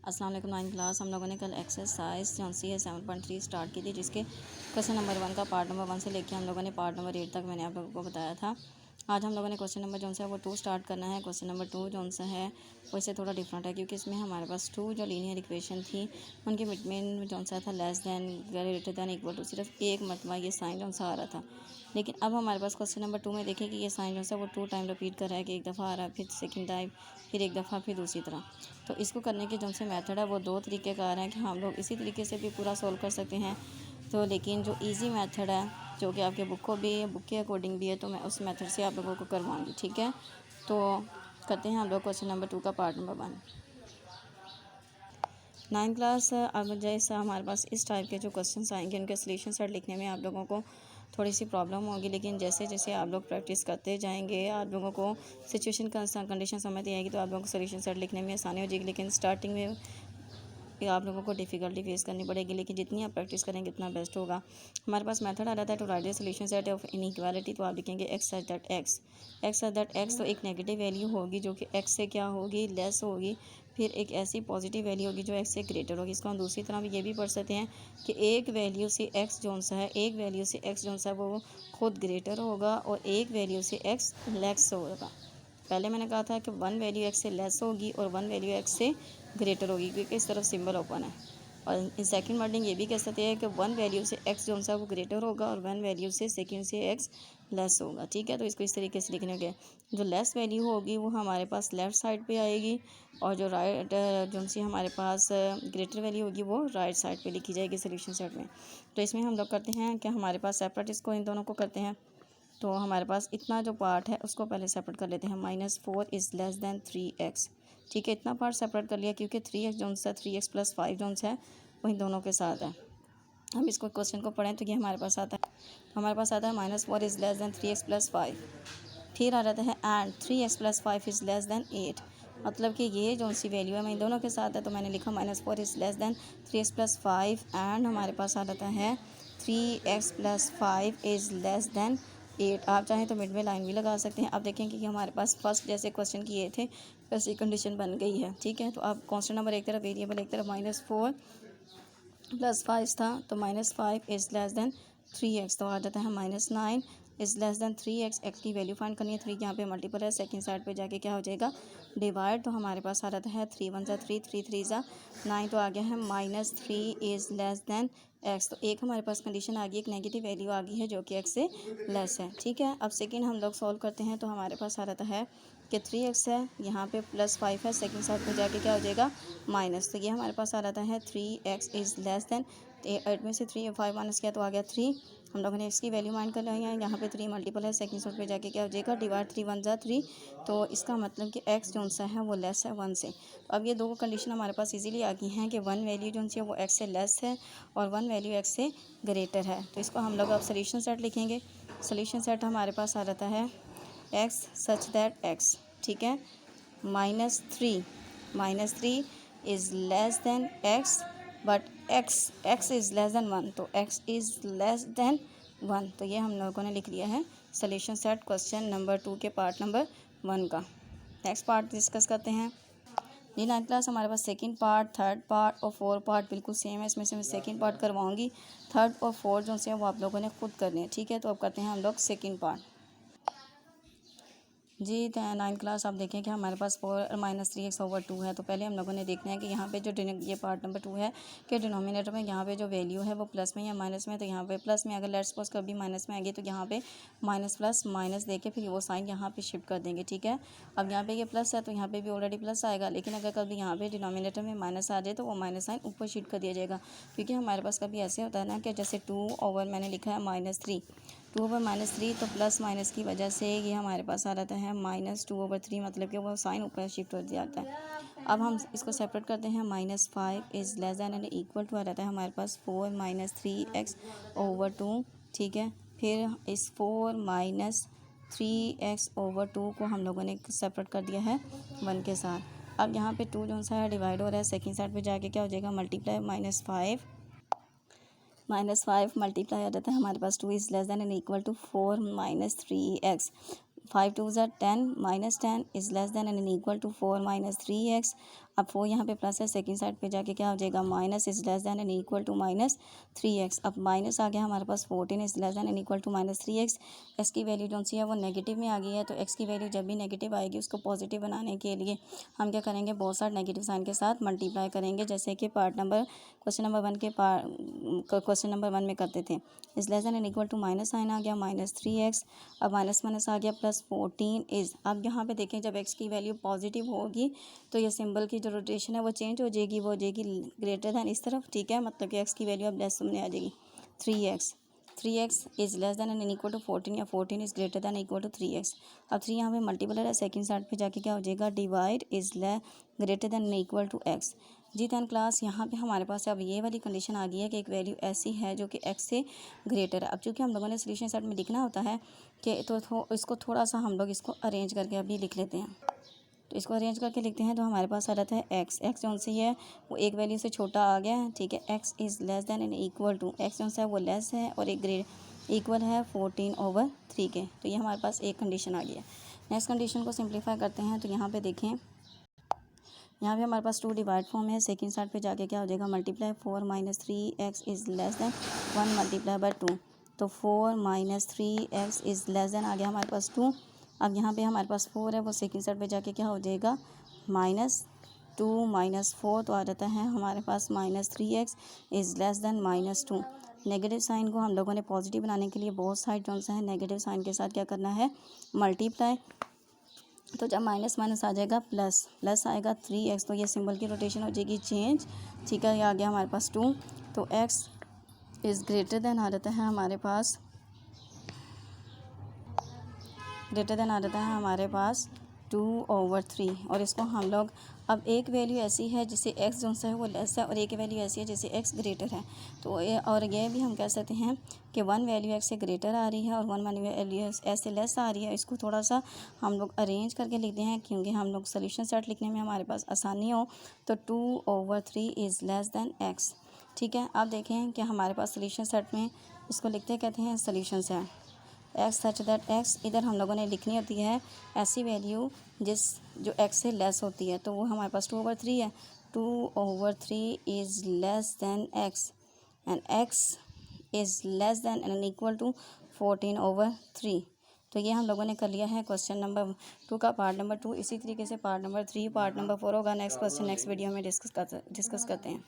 अस्सलाम वालेकुम। 9 क्लास हम लोगों ने कल एक्सरसाइज जो सी है 7.3 स्टार्ट की थी, जिसके क्वेश्चन नंबर 1 का पार्ट नंबर 1 से लेके हम लोगों ने पार्ट नंबर 8 तक मैंने आप लोगों को बताया था। आज हम लोगों ने क्वेश्चन नंबर जो है वो 2 स्टार्ट करना है। क्वेश्चन नंबर 2 जो है वो इससे थोड़ा डिफरेंट है, क्योंकि इसमें हमारे पास 2 जो लीनियर इक्वेशन थी उनके बिटवीन जो था less than, greater than, equal to, सिर्फ एक मरतबा ये साइन जो आ रहा था। लेकिन अब हमारे पास क्वेश्चन नंबर 2 में देखें कि ये साइन जो है वो 2 टाइम रिपीट कर रहा है, कि एक दफ़ा आ रहा है, फिर सेकंड टाइम, फिर एक दफ़ा, फिर दूसरी तरह। तो इसको करने के जो से मेथड है वो 2 तरीके कार हैं, कि हम लोग इसी तरीके से भी पूरा सोल्व कर सकते हैं। तो लेकिन जो इजी मेथड है, जो कि आपके बुक के अकॉर्डिंग भी है, तो मैं उस मेथड से आप लोगों को करवाऊँगी। ठीक है, तो करते हैं हम लोग क्वेश्चन नंबर 2 का पार्ट नंबर 1। 9 क्लास अब जैसे हमारे पास इस टाइप के जो क्वेश्चंस आएंगे उनके सॉल्यूशन सेट लिखने में आप लोगों को थोड़ी सी प्रॉब्लम होगी, लेकिन जैसे जैसे आप लोग प्रैक्टिस करते जाएंगे आप लोगों को सिचुएशन का कंडीशन समझ आएगी, तो आप लोगों को सॉल्यूशन सेट लिखने में आसानी हो जाएगी। लेकिन स्टार्टिंग में आप लोगों को डिफ़िकल्टी फेस करनी पड़ेगी, लेकिन जितनी आप प्रैक्टिस करेंगे उतना बेस्ट होगा। हमारे पास मेथड आ रहा है to write the solution set of inequality. तो आप लिखेंगे एक्स सच दैट एक्स, तो एक नेगेटिव वैल्यू होगी जो कि एक्स से क्या होगी, लेस होगी। फिर एक ऐसी पॉजिटिव वैल्यू होगी जो एक्स से ग्रेटर होगी। इसको हम दूसरी तरह ये भी पढ़ सकते हैं कि एक वैल्यू से एक्स जो सा है, एक वैल्यू से एक्स जो सा है वो खुद ग्रेटर होगा, और एक वैल्यू से एक्स लेस होगा। पहले मैंने कहा था कि 1 वैल्यू एक्स से लेस होगी और 1 वैल्यू एक्स से ग्रेटर होगी, क्योंकि इस तरफ सिंबल ओपन है। और सेकंड वर्डिंग ये भी कह सकते हैं कि 1 वैल्यू से एक्स जो सा वो ग्रेटर होगा और 1 वैल्यू से सेकंड से एक्स लेस होगा। ठीक है, तो इसको इस तरीके से लिखने के जो लेस वैल्यू होगी वो हमारे पास लेफ़्ट साइड पे आएगी, और जो राइट जो सी हमारे पास ग्रेटर वैल्यू होगी वो राइट साइड पे लिखी जाएगी सोल्यूशन सेट में। तो इसमें हम लोग करते हैं कि हमारे पास सेपरेट इसको इन दोनों को करते हैं। तो हमारे पास इतना जो पार्ट है उसको पहले सेपरेट कर लेते हैं। -4 इज़ लेस दैन 3x। ठीक है, इतना पार्ट सेपरेट कर लिया, क्योंकि 3x जो सा 3x + 5 जो है वो इन दोनों के साथ है। हम इसको क्वेश्चन को पढ़ें तो ये हमारे पास आता है, हमारे पास आता है -4 इज़ लेस दैन 3x + 5। फिर आ जाता है and 3x + 5 is less then 8। मतलब कि ये जो सी वैल्यू है मैं इन दोनों के साथ है, तो मैंने लिखा -4 is less then 3x + 5 and हमारे पास आ जाता है 3x + 5 इज़ लेस दैन 8। आप चाहें तो मिड में लाइन भी लगा सकते हैं। अब देखेंगे कि हमारे पास फर्स्ट जैसे क्वेश्चन किए थे वैसी कंडीशन बन गई है। ठीक है, तो आप कांस्टेंट नंबर एक तरफ, वेरिएबल एक तरफ, -4 + 5 था, तो -5 इज़ लेस दैन 3x, तो आ जाता है -9 is less then 3x। X की वैल्यू फाइंड करनी है, 3 यहाँ पे मल्टीपल है, सेकंड साइड पे जाके क्या हो जाएगा, डिवाइड। तो हमारे पास आ जाता है 3 × 1 = 3, 3 × 3 = 9, तो आ गया है -3 इज़ लेस दैन x। तो एक हमारे पास कंडीशन आ गई, एक नेगेटिव वैल्यू आ गई है जो कि x से लेस है। ठीक है, अब सेकंड हम लोग सॉल्व करते हैं, तो हमारे पास आ जाता है कि 3x है, यहाँ पे +5 है, सेकंड साइड पे जाके क्या हो जाएगा, माइनस। तो ये हमारे पास आ जाता है 3x इज़ लेस दैन 8 में से 3 5 माइनस किया तो आ गया 3। हम लोगों ने इसकी वैल्यू माइंड कर ली है, यहाँ पे 3 मल्टीपल है, सेकंड साइड पे जाके क्या हो जाएगा, डिवाइड। 3 × 1 = 3, तो इसका मतलब कि x जो सा है वो लेस है 1 से। अब ये दो कंडीशन हमारे पास इजीली आ गई हैं कि 1 वैल्यू जो सी है वो x से लेस है और 1 वैल्यू x से ग्रेटर है। तो इसको हम लोग अब सोल्यूशन सेट लिखेंगे। सोल्यूशन सेट हमारे पास आ जाता है x सच दैट x। ठीक है, -3 is less then x, but x is less then 1, तो x इज़ लेस दैन 1। तो ये हम लोगों ने लिख लिया है सोल्यूशन सेट क्वेश्चन नंबर 2 के पार्ट नंबर 1 का। नेक्स्ट पार्ट डिस्कस करते हैं। जी 9th क्लास हमारे पास सेकंड पार्ट, थर्ड पार्ट और फोर्थ पार्ट बिल्कुल सेम है। इसमें से मैं सेकंड पार्ट करवाऊंगी, थर्ड और फोर्थ जो से वो आप लोगों ने खुद करने हैं। ठीक है, तो अब करते हैं हम लोग सेकंड पार्ट। जी 9th क्लास आप देखें कि हमारे पास 4 - 3x/2 है। तो पहले हम लोगों ने देखना है कि यहाँ पे जो ये पार्ट नंबर 2 है कि डिनोमिनेटर में यहाँ पे जो वैल्यू है वो प्लस में या माइनस में। तो यहाँ पे प्लस में, अगर लेट्स सपोज कभी माइनस में आएगी तो यहाँ पे माइनस प्लस माइनस दे के फिर वो साइन यहाँ पे शिफ्ट कर देंगे। ठीक है, अब यहाँ पे ये प्लस है तो यहाँ पे भी ऑलरेडी प्लस आएगा, लेकिन अगर कभी यहाँ पे डिनोमिनेटर में माइनस आ जाए तो वो माइनस साइन ऊपर शिफ्ट कर दिया जाएगा। क्योंकि हमारे पास कभी ऐसे होता है ना कि जैसे 2/, मैंने लिखा है -3, 2/-3, तो प्लस माइनस की वजह से ये हमारे पास आ जाता है -2/3, मतलब कि वो साइन ऊपर शिफ्ट हो जाता है। अब हम इसको सेपरेट करते हैं। -5 is less than and equal to आ जाता है हमारे पास 4 - 3x/2। ठीक है, फिर इस 4 - 3x/2 को हम लोगों ने सेपरेट कर दिया है 1 के साथ। अब यहाँ पे 2 जो सा है डिवाइड हो रहा है, सेकंड साइड पे जाके क्या हो जाएगा, मल्टीप्लाई। -5 मल्टीप्लाई आ जाता है हमारे पास 2 is less than and equal to 4 - 3x। 5 × 2 = 10, -10 is less than and equal to 4 - 3x। अब 4 यहाँ पे प्लस है, सेकंड साइड पे जाके क्या हो जाएगा, minus is less than and equal to -3x। अब माइनस आ गया हमारे पास, 14 is less than and equal to -3x। X की वैल्यू जो सी है वो नेगेटिव में आ गई है, तो एक्स की वैल्यू जब भी नेगेटिव आएगी उसको पॉजिटिव बनाने के लिए हम क्या करेंगे, बहुत सारे नेगेटिव साइन के साथ मल्टीप्लाई करेंगे, जैसे कि क्वेश्चन नंबर 1 में करते थे। Is less than and equal to minus sign आ गया, -3x। अब माइनस माइनस आ गया प्लस 14 इज। अब यहाँ पे देखें जब एक्स की वैल्यू पॉजिटिव होगी तो ये सिंबल की जो रोटेशन है वो चेंज हो जाएगी, वो हो जाएगी ग्रेटर दैन इस तरफ, ठीक है, मतलब कि एक्स की वैल्यू अब लेस में आ जाएगी 3x is less than and equal to 14 या 14 is greater than equal to 3x। अब 3 यहाँ पे मल्टीप्लर है, सेकंड साइड पे जाके क्या हो जाएगा, divide is greater than equal to x। जी 10 क्लास, यहाँ पे हमारे पास अब ये वाली कंडीशन आ गई है कि एक वैल्यू ऐसी है जो कि x से ग्रेटर है। अब चूँकि हम लोगों ने सोल्यूशन सेट में लिखना होता है कि तो इसको थोड़ा सा हम लोग इसको अरेंज करके अभी लिख लेते हैं। तो इसको अरेंज करके लिखते हैं तो हमारे पास आ जाता है एक्स जौन सी है वो एक वैल्यू से छोटा आ गया है, ठीक है। X is less than and equal to, x जौन सा है वो लेस है और एक ग्रेड इक्वल है 14/3 के। तो ये हमारे पास एक कंडीशन आ गई है। नेक्स्ट कंडीशन को सिंप्लीफाई करते हैं तो यहाँ पे देखें, यहाँ पे हमारे पास 2 डिवाइड फॉर्म है, सेकंड साइड पे जाके क्या हो जाएगा, multiply 4 - 3x is less then 1 multiply by 2। तो 4 - 3x इज़ लेस दैन आ गया हमारे पास 2। अब यहाँ पे हमारे पास 4 है, वो सेकंड साइड पे जाके क्या हो जाएगा, -2 - 4, तो आ जाता है हमारे पास -3x is less than -2। Negative sign को हम लोगों ने पॉजिटिव बनाने के लिए बहुत साइड जौन सा है नेगेटिव साइन के साथ क्या करना है, मल्टीप्लाई। तो जब माइनस माइनस आ जाएगा प्लस आएगा 3x, तो ये सिंबल की रोटेशन हो जाएगी चेंज, ठीक है। ये आ गया हमारे पास 2, तो x इज़ ग्रेटर देन आ जाता है हमारे पास, हमारे पास 2/3। और इसको हम लोग अब एक वैल्यू ऐसी है जिसे x जो सा है वो लेस है और एक वैल्यू ऐसी है जिसे x ग्रेटर है। तो ये भी हम कह सकते हैं कि 1 वैल्यू x से ग्रेटर आ रही है और 1 वैल्यू s से लेस आ रही है। इसको थोड़ा सा हम लोग अरेंज करके लिखते हैं क्योंकि हम लोग सोल्यूशन सेट लिखने में हमारे पास आसानी हो। तो 2/3 इज़ लेस दैन x, ठीक है। अब देखें कि हमारे पास सोल्यूशन सेट में इसको लिखते कहते हैं solution set x such that x, इधर हम लोगों ने लिखनी होती है ऐसी वैल्यू जो एक्स से लेस होती है, तो वो हमारे पास 2/3 है। 2/3 is less than x and x is less than and equal to 14/3। तो ये हम लोगों ने कर लिया है क्वेश्चन नंबर 2 का पार्ट नंबर 2। इसी तरीके से पार्ट नंबर 3, पार्ट नंबर 4 होगा नेक्स्ट क्वेश्चन नेक्स्ट वीडियो में डिस्कस करते हैं।